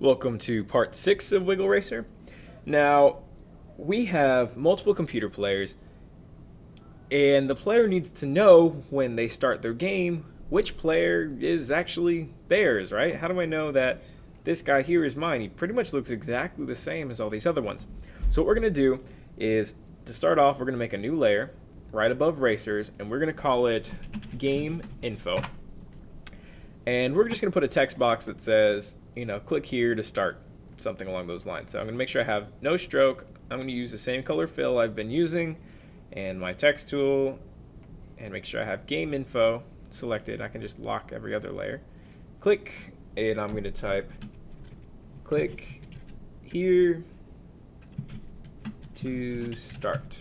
Welcome to part 6 of Wiggle Racer. Now, we have multiple computer players, and the player needs to know when they start their game which player is actually theirs, right? How do I know that this guy here is mine? He pretty much looks exactly the same as all these other ones. So what we're going to do is, to start off, we're going to make a new layer right above Racers, and we're going to call it Game Info. And we're just going to put a text box that says, click here to start, something along those lines. So I'm going to make sure I have no stroke. I'm going to use the same color fill I've been using and my text tool, and make sure I have game info selected. I can just lock every other layer. Click, and I'm going to type click here to start.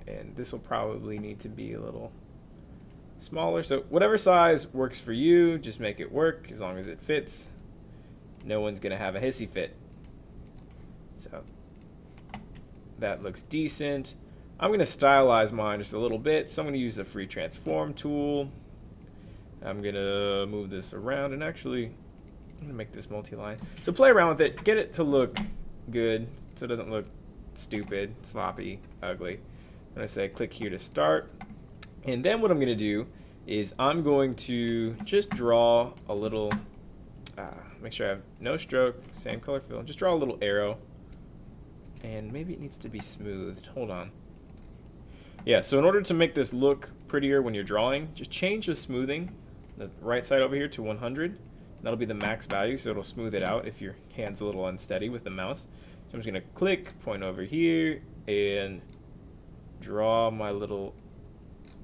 And this will probably need to be a little smaller, so whatever size works for you, just make it work as long as it fits. No one's gonna have a hissy fit. So that looks decent. I'm gonna stylize mine just a little bit, so I'm gonna use the free transform tool. I'm gonna move this around, and actually I'm gonna make this multi-line. So play around with it, get it to look good so it doesn't look stupid, sloppy, ugly. I'm gonna say click here to start. And then what I'm going to do is I'm going to just draw a little, make sure I have no stroke, same color fill, just draw a little arrow. And maybe it needs to be smoothed. Hold on. Yeah, so in order to make this look prettier when you're drawing, just change the smoothing, the right side over here, to 100. That'll be the max value, so it'll smooth it out if your hand's a little unsteady with the mouse. So I'm just going to click, point over here, and draw my little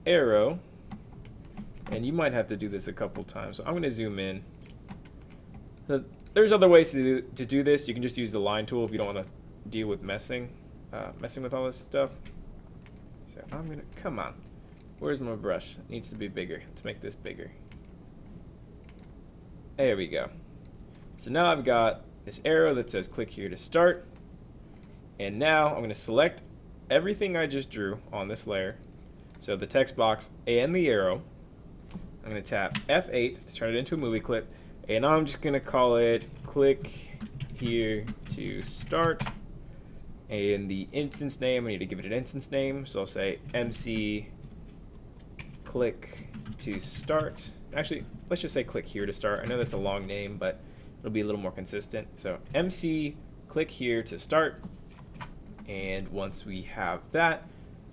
arrow, and you might have to do this a couple times, so I'm going to zoom in. There's other ways to do this. You can just use the line tool if you don't want to deal with messing with all this stuff. So I'm going to, come on, where's my brush? It needs to be bigger. Let's make this bigger. There we go. So now I've got this arrow that says click here to start, and now I'm going to select everything I just drew on this layer. So the text box and the arrow. I'm going to tap F8 to turn it into a movie clip. And I'm just going to call it click here to start. And the instance name, I need to give it an instance name. So I'll say MC click to start. Actually, let's just say click here to start. I know that's a long name, but it'll be a little more consistent. So MC click here to start. And once we have that,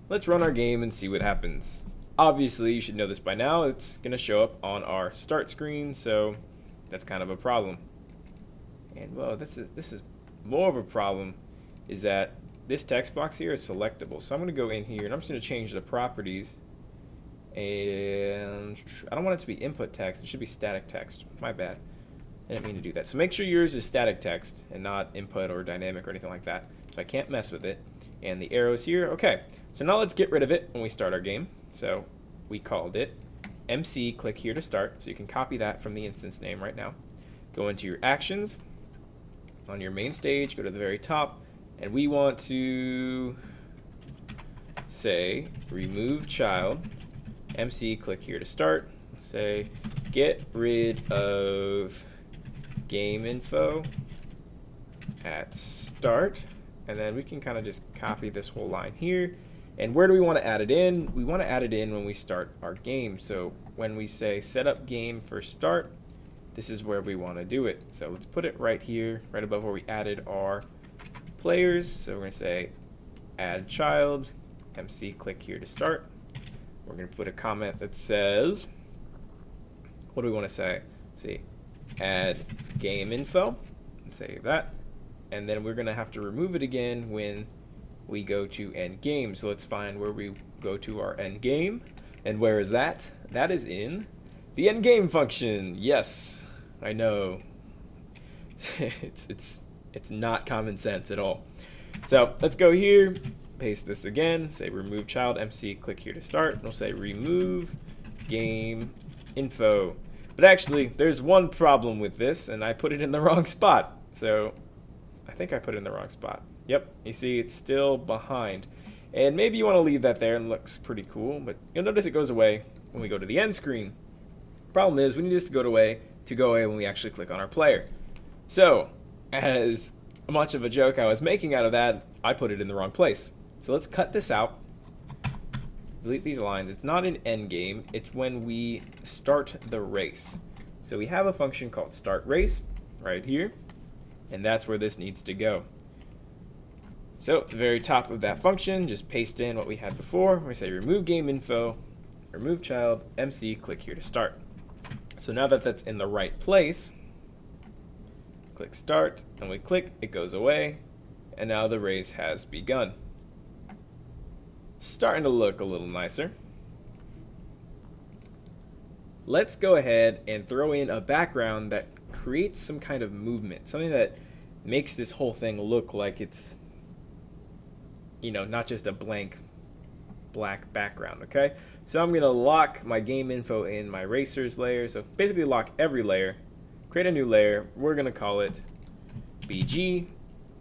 let's run our game and see what happens. Obviously, you should know this by now. It's going to show up on our start screen, so that's kind of a problem. And well, this is more of a problem, is that this text box here is selectable. So I'm going to go in here and I'm just going to change the properties. And I don't want it to be input text. It should be static text. My bad. I didn't mean to do that. So make sure yours is static text and not input or dynamic or anything like that. So I can't mess with it. And the arrows here. Okay, so now let's get rid of it when we start our game. So we called it MC click here to start. So you can copy that from the instance name right now. Go into your actions on your main stage, go to the very top, and we want to say remove child, MC click here to start. Say get rid of game info at start. And then we can kind of just copy this whole line here. And where do we want to add it in? We want to add it in when we start our game. So when we say set up game for start, this is where we want to do it. So let's put it right here, right above where we added our players. So we're going to say add child, MC click here to start. We're going to put a comment that says, what do we want to say? See, add game info, and save that. And then we're going to have to remove it again when we go to end game. So let's find where we go to our end game. And where is that? That is in the end game function. Yes, I know. it's not common sense at all. So let's go here, paste this again, say remove child, MC click here to start. And we'll say remove game info. But actually, there's one problem with this, and I put it in the wrong spot. So I think I put it in the wrong spot. Yep, you see it's still behind. And maybe you want to leave that there and it looks pretty cool, but you'll notice it goes away when we go to the end screen. Problem is, we need this to go away when we actually click on our player. So as much of a joke I was making out of that, I put it in the wrong place. So let's cut this out. Delete these lines. It's not an end game. It's when we start the race. So we have a function called start race right here, and that's where this needs to go. So at the very top of that function, just paste in what we had before. We say remove game info, remove child, MC, click here to start. So now that that's in the right place, click start, and we click, it goes away, and now the race has begun. Starting to look a little nicer. Let's go ahead and throw in a background that creates some kind of movement, something that makes this whole thing look like it's, you know, not just a blank black background, okay? So I'm going to lock my game info in my racers layer. So basically lock every layer, create a new layer. We're going to call it BG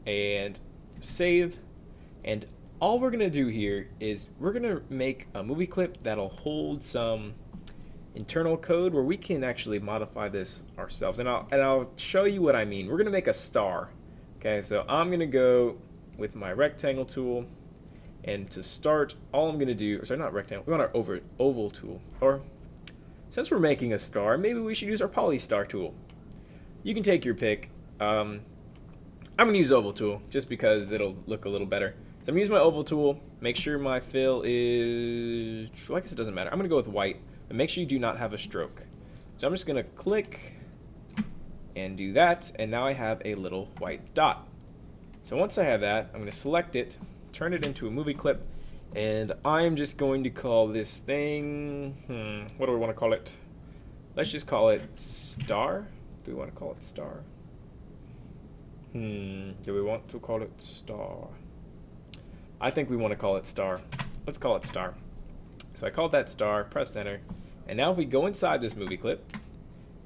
and save. And all we're going to do here is we're going to make a movie clip that'll hold some internal code where we can actually modify this ourselves. And I'll show you what I mean. We're going to make a star. Okay, so I'm going to go with my rectangle tool. And to start, all I'm going to do, or sorry, not rectangle, we want our oval tool. Or since we're making a star, maybe we should use our polystar tool. You can take your pick. I'm going to use oval tool just because it'll look a little better. So I'm going to use my oval tool. Make sure my fill is, well, I guess it doesn't matter. I'm going to go with white, but make sure you do not have a stroke. So I'm just going to click and do that, and now I have a little white dot. So once I have that, I'm going to select it, turn it into a movie clip, and I'm just going to call this thing, what do we want to call it? Let's just call it star. Do we want to call it star? Do we want to call it star? I think we want to call it star. Let's call it star. So I called that star, pressed enter, and now if we go inside this movie clip,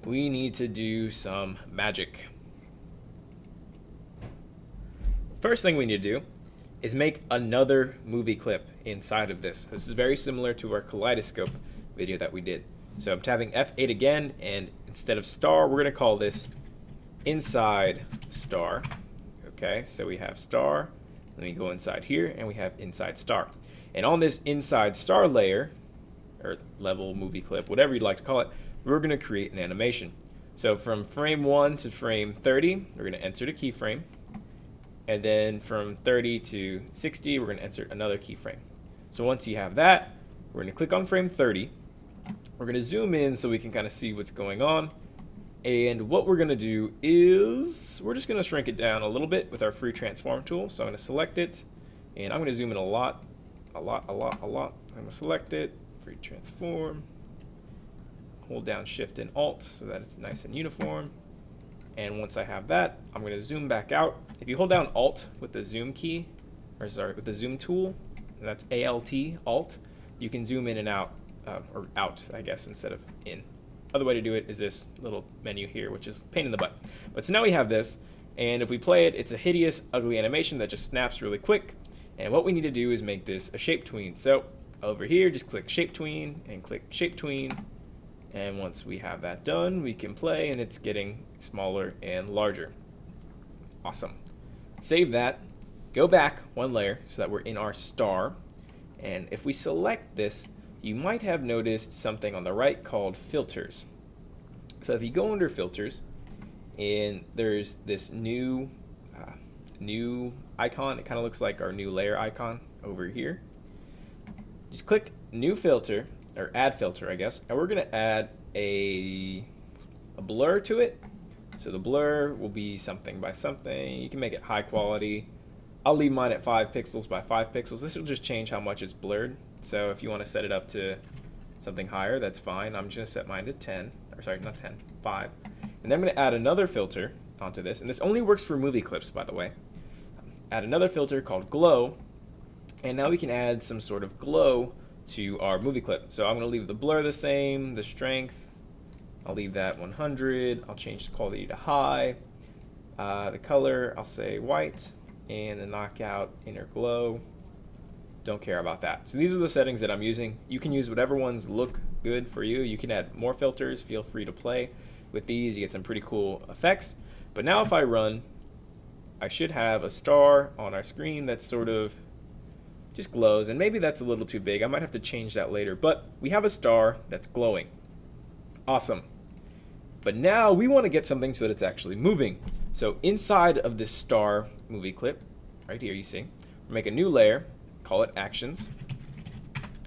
we need to do some magic. First thing we need to do is make another movie clip inside of this. This is very similar to our kaleidoscope video that we did. So I'm tapping F8 again, and instead of star, we're going to call this inside star. Okay, so we have star, then we go inside here, and we have inside star. And on this inside star layer, or level, movie clip, whatever you'd like to call it, we're going to create an animation. So from frame 1 to frame 30, we're going to insert a keyframe. And then from 30 to 60, we're going to insert another keyframe. So once you have that, we're going to click on frame 30. We're going to zoom in so we can kind of see what's going on. And what we're going to do is we're just going to shrink it down a little bit with our free transform tool. So I'm going to select it, and I'm going to zoom in a lot. I'm going to select it, free transform, hold down Shift and Alt so that it's nice and uniform. And once I have that, I'm going to zoom back out. If you hold down Alt with the zoom key, or sorry, with the zoom tool, and that's ALT, Alt, you can zoom in and out, or out, I guess, instead of in. Other way to do it is this little menu here, which is a pain in the butt. But so now we have this, and if we play it, it's a hideous, ugly animation that just snaps really quick. And what we need to do is make this a shape tween. So over here, just click shape tween and click shape tween. And once we have that done, we can play, and it's getting smaller and larger. Awesome. Save that, go back one layer so that we're in our star. And if we select this, you might have noticed something on the right called filters. So if you go under filters, and there's this new icon. It kind of looks like our new layer icon over here. Just click new filter, or add filter, I guess, and we're going to add a blur to it. So the blur will be something by something. You can make it high quality. I'll leave mine at 5 pixels by 5 pixels. This will just change how much it's blurred. So if you want to set it up to something higher, that's fine. I'm just going to set mine to 10, or sorry, not 10, 5. And then I'm going to add another filter onto this, and this only works for movie clips, by the way. Add another filter called glow, and now we can add some sort of glow to our movie clip. So I'm going to leave the blur the same, the strength, I'll leave that 100, I'll change the quality to high, the color, I'll say white, and the knockout, inner glow, don't care about that. So these are the settings that I'm using. You can use whatever ones look good for you. You can add more filters, feel free to play with these, you get some pretty cool effects. But now if I run I should have a star on our screen that sort of just glows, and maybe that's a little too big. I might have to change that later, but we have a star that's glowing. Awesome. But now we want to get something so that it's actually moving. So inside of this star movie clip, right here you see, we'll make a new layer, call it actions.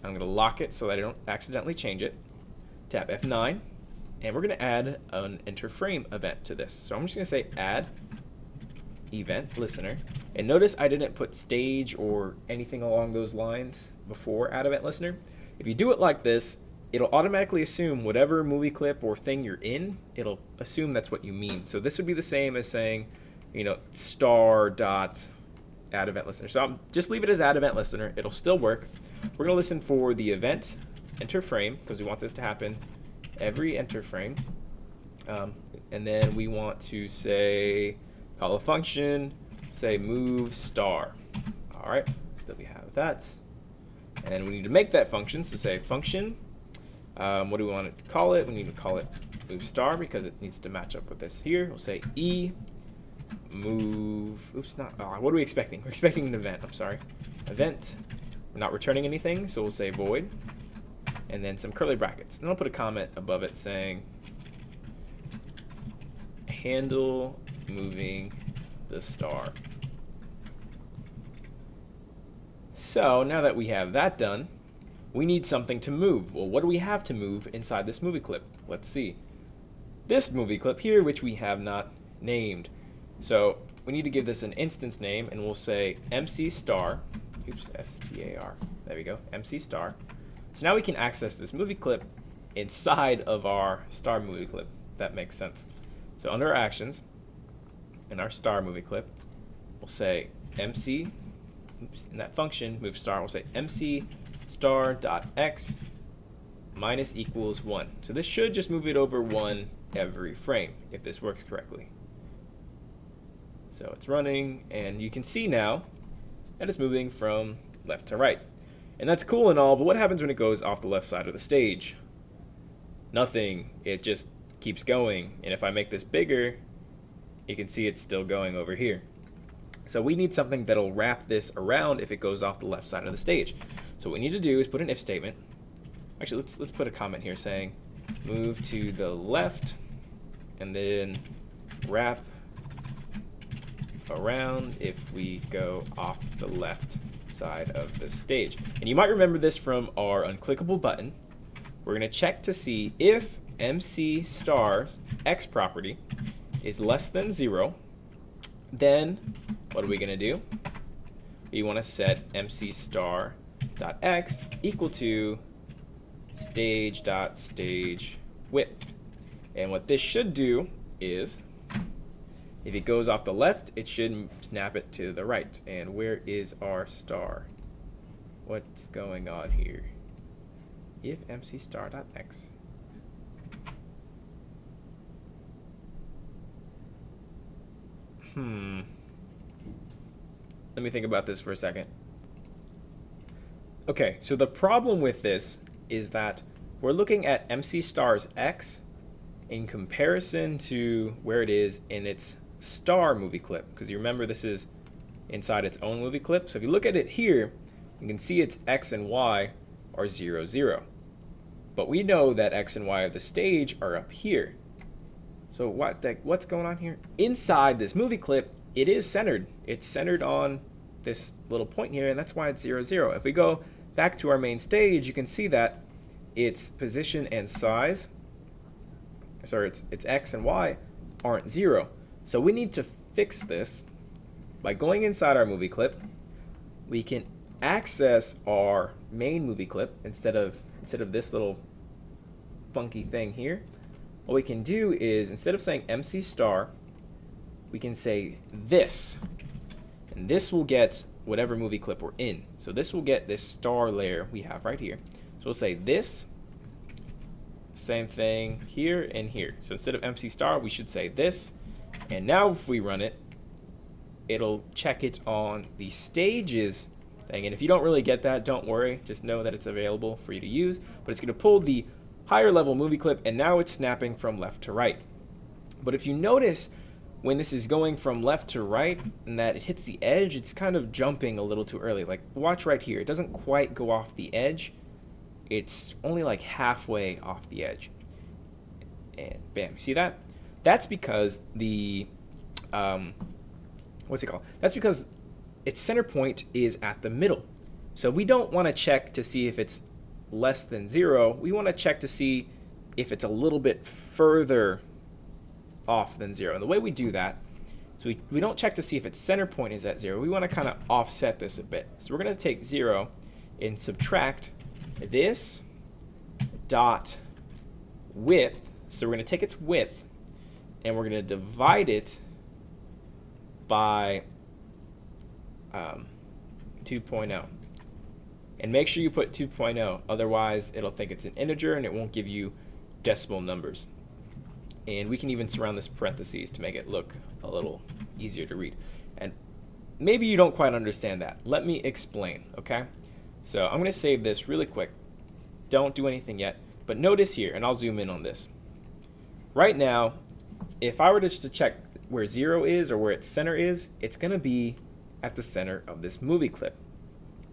I'm going to lock it so that I don't accidentally change it. Tap F9, and we're going to add an enter frame event to this. So I'm just going to say add event listener. And notice I didn't put stage or anything along those lines before add event listener. If you do it like this, it'll automatically assume whatever movie clip or thing you're in, it'll assume that's what you mean. So this would be the same as saying, you know, star dot add event listener. So I'll just leave it as add event listener. It'll still work. We're going to listen for the event enter frame because we want this to happen every enter frame. And then we want to say, call a function, say move star. All right, so we have that. And we need to make that function, so say function. What do we want to call it? We need to call it move star because it needs to match up with this here. We'll say e move, oops, not, what are we expecting? We're expecting an event, I'm sorry. Event, we're not returning anything, so we'll say void, and then some curly brackets. Then I'll put a comment above it saying handle moving the star. So now that we have that done, we need something to move. Well, what do we have to move inside this movie clip? Let's see. This movie clip here, which we have not named. So we need to give this an instance name, and we'll say MC star. Oops, S-T-A-R. There we go, MC star. So now we can access this movie clip inside of our star movie clip. That makes sense. So under our actions, in our star movie clip, we'll say MC, oops, in that function, move star, we'll say MC star dot x minus equals 1. So this should just move it over 1 every frame if this works correctly. So it's running, and you can see now that it's moving from left to right. And that's cool and all, but what happens when it goes off the left side of the stage? Nothing. It just keeps going. And if I make this bigger, you can see it's still going over here. So we need something that'll wrap this around if it goes off the left side of the stage. So what we need to do is put an if statement. Actually, let's put a comment here saying move to the left and then wrap around if we go off the left side of the stage. And you might remember this from our unclickable button. We're going to check to see if MC star's x property is less than 0. Then what are we going to do? We want to set MC star dot x equal to stage dot stage width. And what this should do is, if it goes off the left, it should snap it to the right. And where is our star? What's going on here? If MC star dot x. Let me think about this for a second. Okay, so the problem with this is that we're looking at MC star's x in comparison to where it is in its star movie clip, because you remember this is inside its own movie clip. So if you look at it here, you can see its x and y are 0, 0. But we know that x and y of the stage are up here. So what's going on here? Inside this movie clip, it is centered. It's centered on this little point here, and that's why it's 0, 0. If we go back to our main stage, you can see that its position and size, sorry, its x and y aren't 0. So we need to fix this by going inside our movie clip. We can access our main movie clip instead of this little funky thing here. What we can do is, instead of saying MC star, we can say this, and this will get whatever movie clip we're in. So this will get this star layer we have right here. So we'll say this, same thing here and here. So instead of MC star, we should say this. And now if we run it, it'll check it on the stages thing. And if you don't really get that, don't worry. Just know that it's available for you to use. But it's going to pull the higher level movie clip, and now it's snapping from left to right. But if you notice, when this is going from left to right and that it hits the edge, it's kind of jumping a little too early. Like, watch right here. It doesn't quite go off the edge. It's only like halfway off the edge. And bam, you see that? That's because the, what's it called? That's because its center point is at the middle. So we don't want to check to see if it's less than 0. We want to check to see if it's a little bit further off than 0. And the way we do that is we don't check to see if its center point is at 0. We want to kind of offset this a bit. So we're going to take 0 and subtract this dot width. So we're going to take its width and we're going to divide it by 2.0. And make sure you put 2.0, otherwise it'll think it's an integer and it won't give you decimal numbers. And we can even surround this parentheses to make it look a little easier to read. And maybe you don't quite understand that. Let me explain, okay? So I'm going to save this really quick. Don't do anything yet, but notice here, and I'll zoom in on this. Right now, if I were just to check where 0 is or where its center is, it's going to be at the center of this movie clip.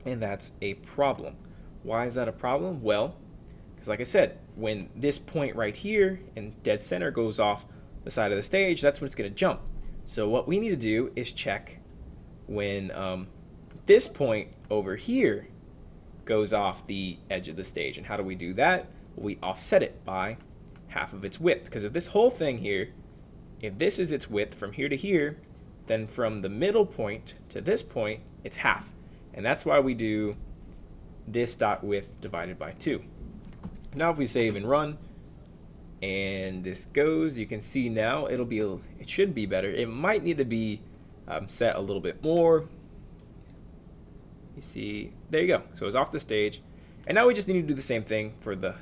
And that's a problem. Why is that a problem? Well, because like I said, when this point right here in dead center goes off the side of the stage, that's when it's going to jump. So what we need to do is check when this point over here goes off the edge of the stage. And how do we do that? Well, we offset it by half of its width. Because if this whole thing here, if this is its width from here to here, then from the middle point to this point, it's half. And that's why we do this dot width divided by 2. Now if we save and run, and this goes, you can see now it should be better. It might need to be set a little bit more. You see, there you go. So it's off the stage. And now we just need to do the same thing for the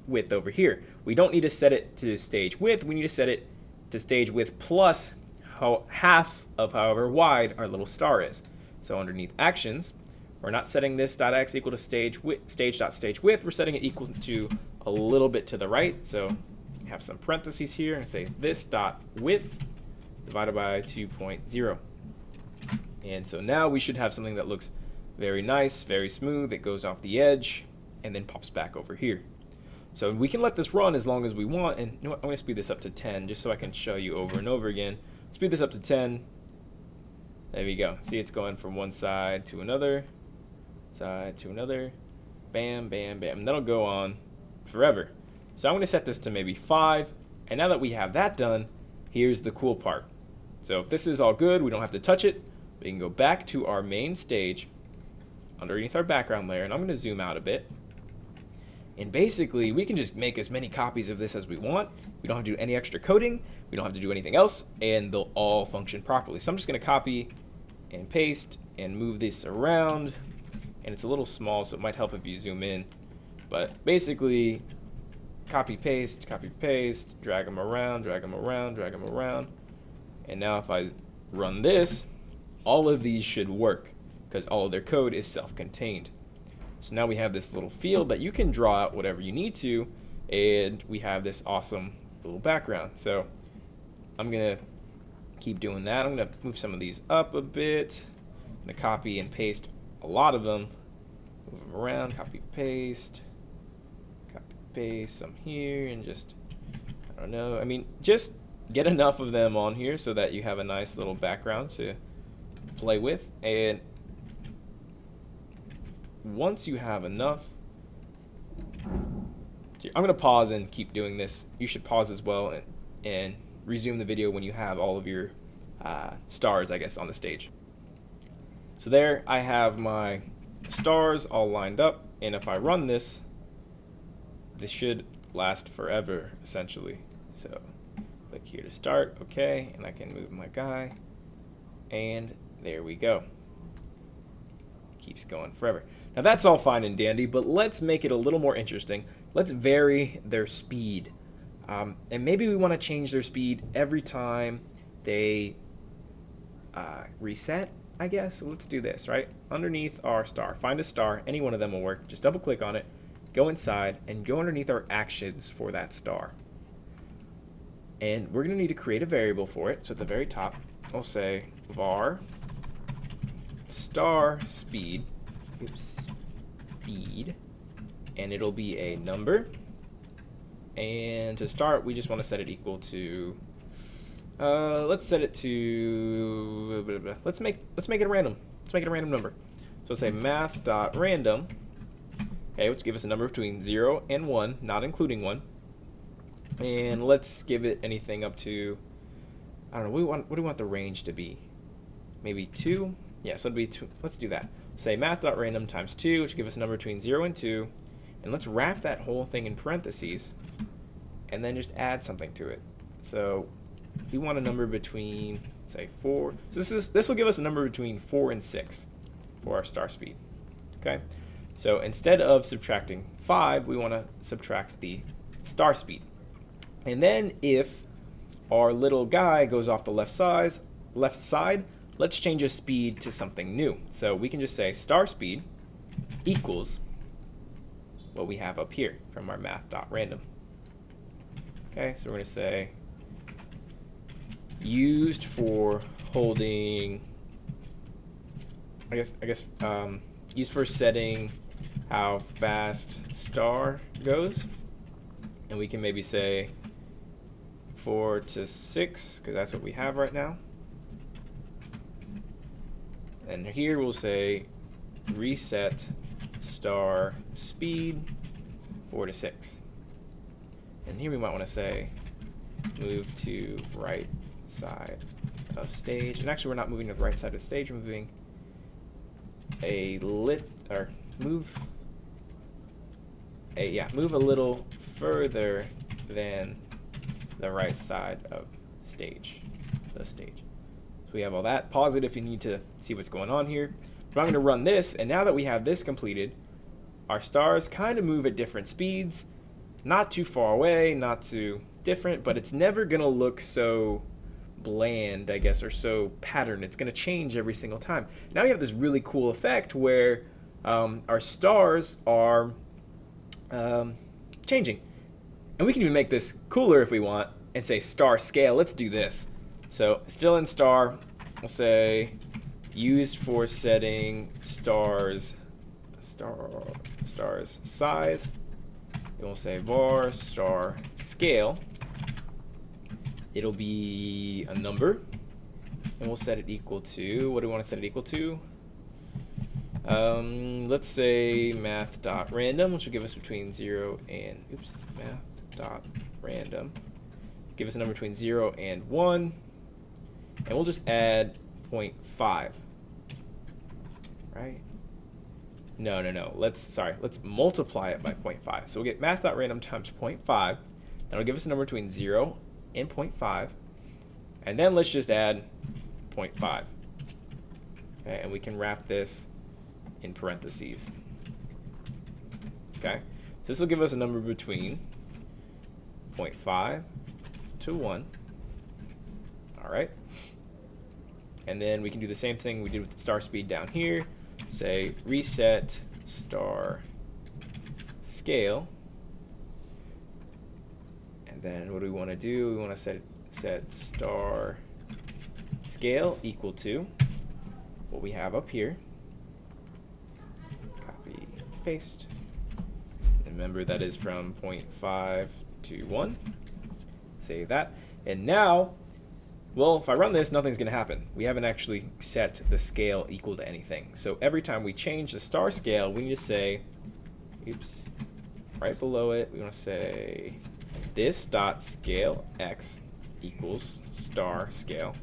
width over here. We don't need to set it to stage width. We need to set it to stage width plus half of however wide our little star is. So underneath actions, we're not setting this dot x equal to stage dot stage width. We're setting it equal to a little bit to the right. So have some parentheses here and say this dot width divided by 2.0. And so now we should have something that looks very nice, very smooth. It goes off the edge and then pops back over here. So we can let this run as long as we want. And you know what? I'm going to speed this up to 10 just so I can show you over and over again. Speed this up to 10. There we go. See, it's going from one side to another, side to another, bam, bam, bam. And that'll go on forever. So I'm going to set this to maybe 5. And now that we have that done, here's the cool part. So if this is all good, we don't have to touch it. We can go back to our main stage underneath our background layer. And I'm going to zoom out a bit. And basically, we can just make as many copies of this as we want. We don't have to do any extra coding. We don't have to do anything else. And they'll all function properly. So I'm just going to copy and paste and move this around. And it's a little small, so it might help if you zoom in. But basically, copy, paste, drag them around, drag them around, drag them around. And now if I run this, all of these should work because all of their code is self-contained. So now we have this little field that you can draw out whatever you need to, and we have this awesome little background. So I'm going to keep doing that. I'm going to move some of these up a bit. I'm going to copy and paste a lot of them. Move them around, copy, paste some here, and just, I don't know. I mean, just get enough of them on here so that you have a nice little background to play with. And once you have enough, I'm going to pause and keep doing this. You should pause as well and resume the video when you have all of your stars, I guess, on the stage. So there I have my stars all lined up, and if I run this, this should last forever, essentially. So click here to start, okay, and I can move my guy, and there we go. Keeps going forever. Now that's all fine and dandy, but let's make it a little more interesting. Let's vary their speed. And maybe we want to change their speed every time they reset, I guess. So let's do this, right? Underneath our star, find a star. Any one of them will work. Just double click on it, go inside, and go underneath our actions for that star. And we're going to need to create a variable for it. So at the very top, we'll say var star speed, speed, and it'll be a number. And to start, we just want to set it equal to, let's set it to, let's make it random. Let's make it a random number. So let's say math.random, okay, which gives us a number between 0 and 1, not including 1. And let's give it anything up to, I don't know, what do we want the range to be? Maybe 2? Yeah, so it'd be 2. Let's do that. Say math.random times 2, which gives us a number between 0 and 2. And let's wrap that whole thing in parentheses and then just add something to it. So we want a number between, say, 4. So this will give us a number between 4 and 6 for our star speed. Okay? So instead of subtracting 5, we want to subtract the star speed. And then if our little guy goes off the left side, let's change his speed to something new. So we can just say star speed equals what we have up here from our math.random. Okay, so we're going to say used for holding, I guess used for setting how fast star goes. And we can maybe say 4 to 6, because that's what we have right now. And here we'll say reset star speed 4 to 6. And here we might want to say move to right side of stage. And actually we're not moving to the right side of the stage, we're moving move a little further than the right side of the stage. So we have all that. Pause it if you need to see what's going on here. But I'm going to run this, and now that we have this completed, our stars kind of move at different speeds, not too far away, not too different, but it's never going to look so bland, I guess, or so patterned. It's going to change every single time. Now we have this really cool effect where our stars are changing. And we can even make this cooler if we want and say star scale. Let's do this. So still in star, we'll say used for setting stars size. And we'll say var star scale. It'll be a number, and we'll set it equal to, what do we want to set it equal to? Let's say math.random, which will give us between 0 and, math.random, give us a number between 0 and 1, and we'll just add 0.5, right? No, let's multiply it by 0.5. So we'll get math.random times 0.5, that'll give us a number between 0 and 0.5, and then let's just add 0.5, okay, and we can wrap this in parentheses. Okay, so this will give us a number between 0.5 to 1. All right, and then we can do the same thing we did with the star speed down here. Say reset star scale, and then what do we want to do? We want to set star scale equal to what we have up here. Copy, paste. Remember that is from 0.5 to 1. Save that. And now, well, if I run this, nothing's going to happen. We haven't actually set the scale equal to anything. So every time we change the star scale, we need to say, right below it, we want to say this dot scale x equals star scale.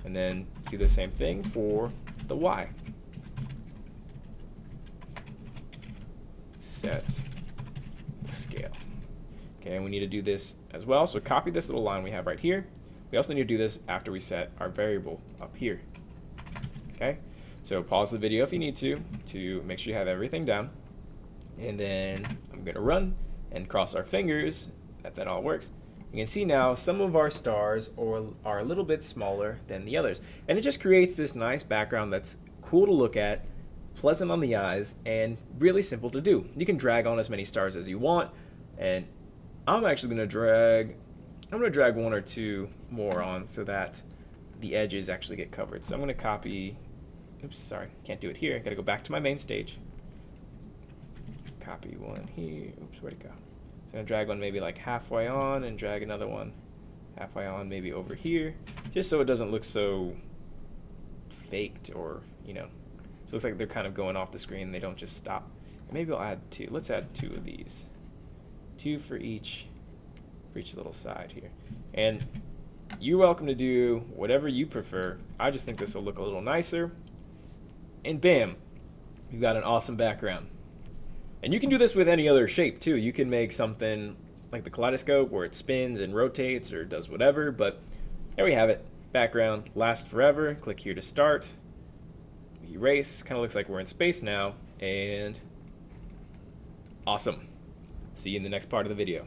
And then do the same thing for the y. Set scale. Okay, and we need to do this as well. So copy this little line we have right here. We also need to do this after we set our variable up here. Okay, so pause the video if you need to make sure you have everything down. And then I'm going to run and cross our fingers that all works. You can see now some of our stars are a little bit smaller than the others. And it just creates this nice background that's cool to look at, pleasant on the eyes, and really simple to do. You can drag on as many stars as you want. And I'm actually going to drag I'm going to drag one or two more on so that the edges actually get covered. So I'm going to copy, oops, sorry, can't do it here. I got to go back to my main stage. Copy one here, oops, where'd it go? So I'm going to drag one maybe like halfway on and drag another one halfway on maybe over here, just so it doesn't look so faked or, you know, so it looks like they're kind of going off the screen and they don't just stop. Maybe I'll add two. Let's add two of these. Two for each little side here. And you're welcome to do whatever you prefer. I just think this will look a little nicer. And bam, you've got an awesome background. And you can do this with any other shape too. You can make something like the kaleidoscope where it spins and rotates or does whatever, but there we have it. Background lasts forever. Click here to start. Erase. Kind of looks like we're in space now. And awesome. See you in the next part of the video.